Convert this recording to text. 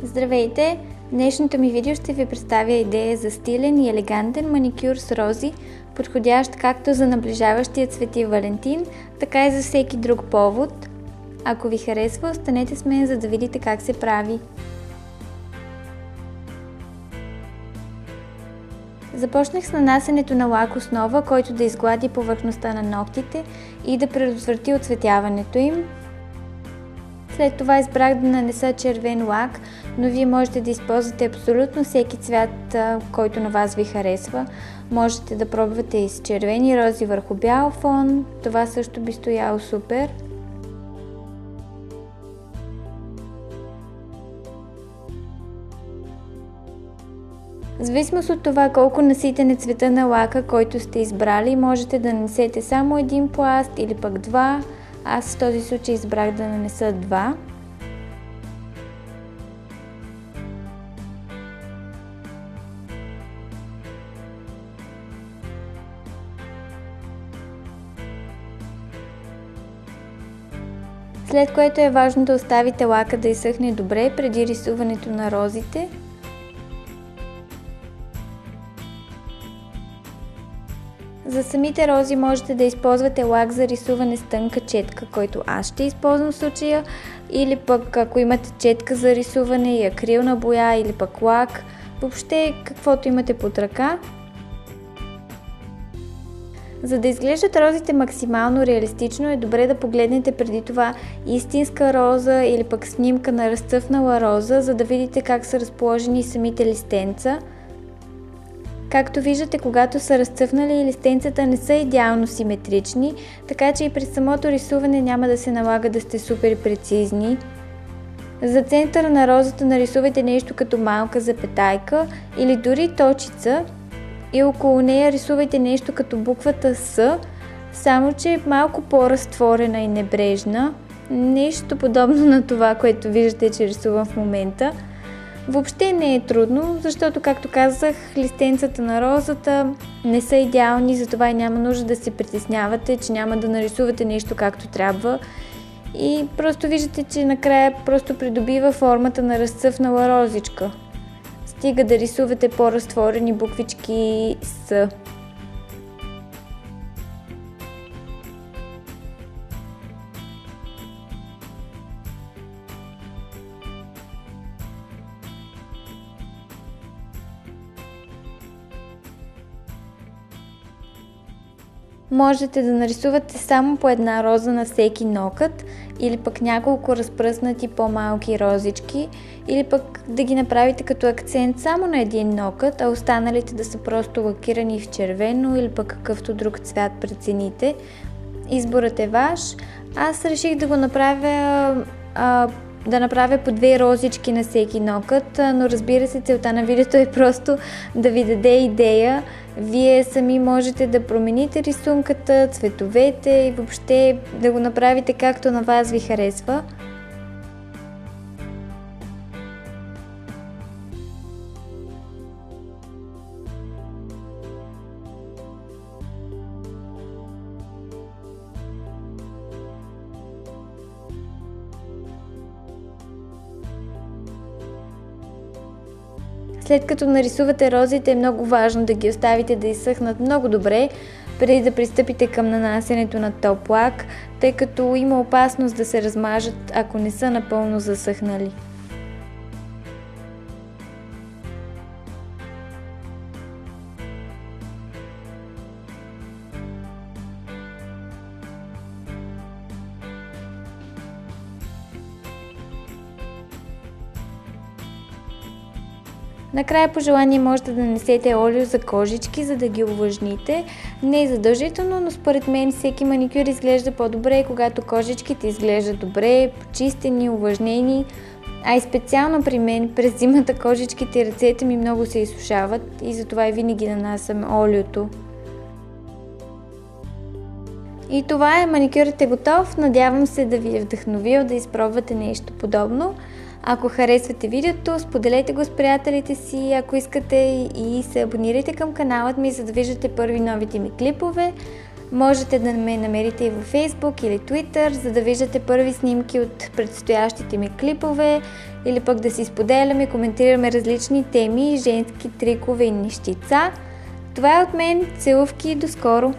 Здравейте! В днешното ми видео ще ви представя идея за стилен и елегантен маникюр с рози, подходящ както за наближаващия Свети Валентин, така и за всеки друг повод. Ако ви харесва, останете с мен, за да видите как се прави. Започнах с нанасянето на лак основа, който да изглади повърхността на ногтите и да предотврати оцветяването им. След това избрах да нанеса червен лак, но вие можете да използвате абсолютно всеки цвят, който на вас ви харесва. Можете да пробвате и с червени рози върху бял фон, това също би стояло супер. В зависимост от това колко наситен е цвета на лака, който сте избрали, можете да нанесете само един пласт или пък два. Аз в този случай избрах да нанеса два. След което е важно да оставите лака да изсъхне добре преди рисуването на розите. За самите рози можете да използвате лак за рисуване с тънка четка, който аз ще използвам в случая, или пък ако имате четка за рисуване и акрилна боя, или пък лак, въобще каквото имате под ръка. За да изглеждат розите максимално реалистично, е добре да погледнете преди това истинска роза или пък снимка на разцъфнала роза, за да видите как са разположени самите листенца. Както виждате, когато са разцъфнали, листенцата не са идеално симетрични, така че и при самото рисуване няма да се налага да сте супер прецизни. За центъра на розата нарисувайте нещо като малка запетайка или дори точица и около нея рисувайте нещо като буквата С, само че е малко по-разтворена и небрежна. Нещо подобно на това, което виждате, че рисувам в момента. Въобще не е трудно, защото, както казах, листенцата на розата не са идеални, затова и няма нужда да се притеснявате, че няма да нарисувате нещо както трябва. И просто виждате, че накрая просто придобива формата на разцъфнала розичка. Стига да рисувате по-разтворени буквички С. Можете да нарисувате само по една роза на всеки нокът или пък няколко разпръснати по-малки розички, или пък да ги направите като акцент само на един нокът, а останалите да са просто лакирани в червено или пък какъвто друг цвят прецените. Изборът е ваш. Аз реших да го направя по две розички на всеки нокът, но разбира се, целта на видеото е просто да ви даде идея. Вие сами можете да промените рисунката, цветовете и въобще да го направите както на вас ви харесва. След като нарисувате розите, е много важно да ги оставите да изсъхнат много добре, преди да пристъпите към нанасянето на топ лак, тъй като има опасност да се размажат, ако не са напълно засъхнали. Накрая по желание можете да нанесете олио за кожички, за да ги увлажните. Не е задължително, но според мен всеки маникюр изглежда по-добре, когато кожичките изглеждат добре, почистени, увлажнени. А и специално при мен през зимата кожичките и ръцете ми много се изсушават и затова и винаги нанасям олиото. И това е, маникюрът е готов. Надявам се да ви е вдъхновил да изпробвате нещо подобно. Ако харесвате видеото, споделете го с приятелите си, ако искате, и се абонирайте към каналът ми, за да виждате първи новите ми клипове. Можете да ме намерите и във Facebook или Twitter, за да виждате първи снимки от предстоящите ми клипове или пък да си споделяме, коментираме различни теми, женски трикове и нещица. Това е от мен. Целувки и до скоро!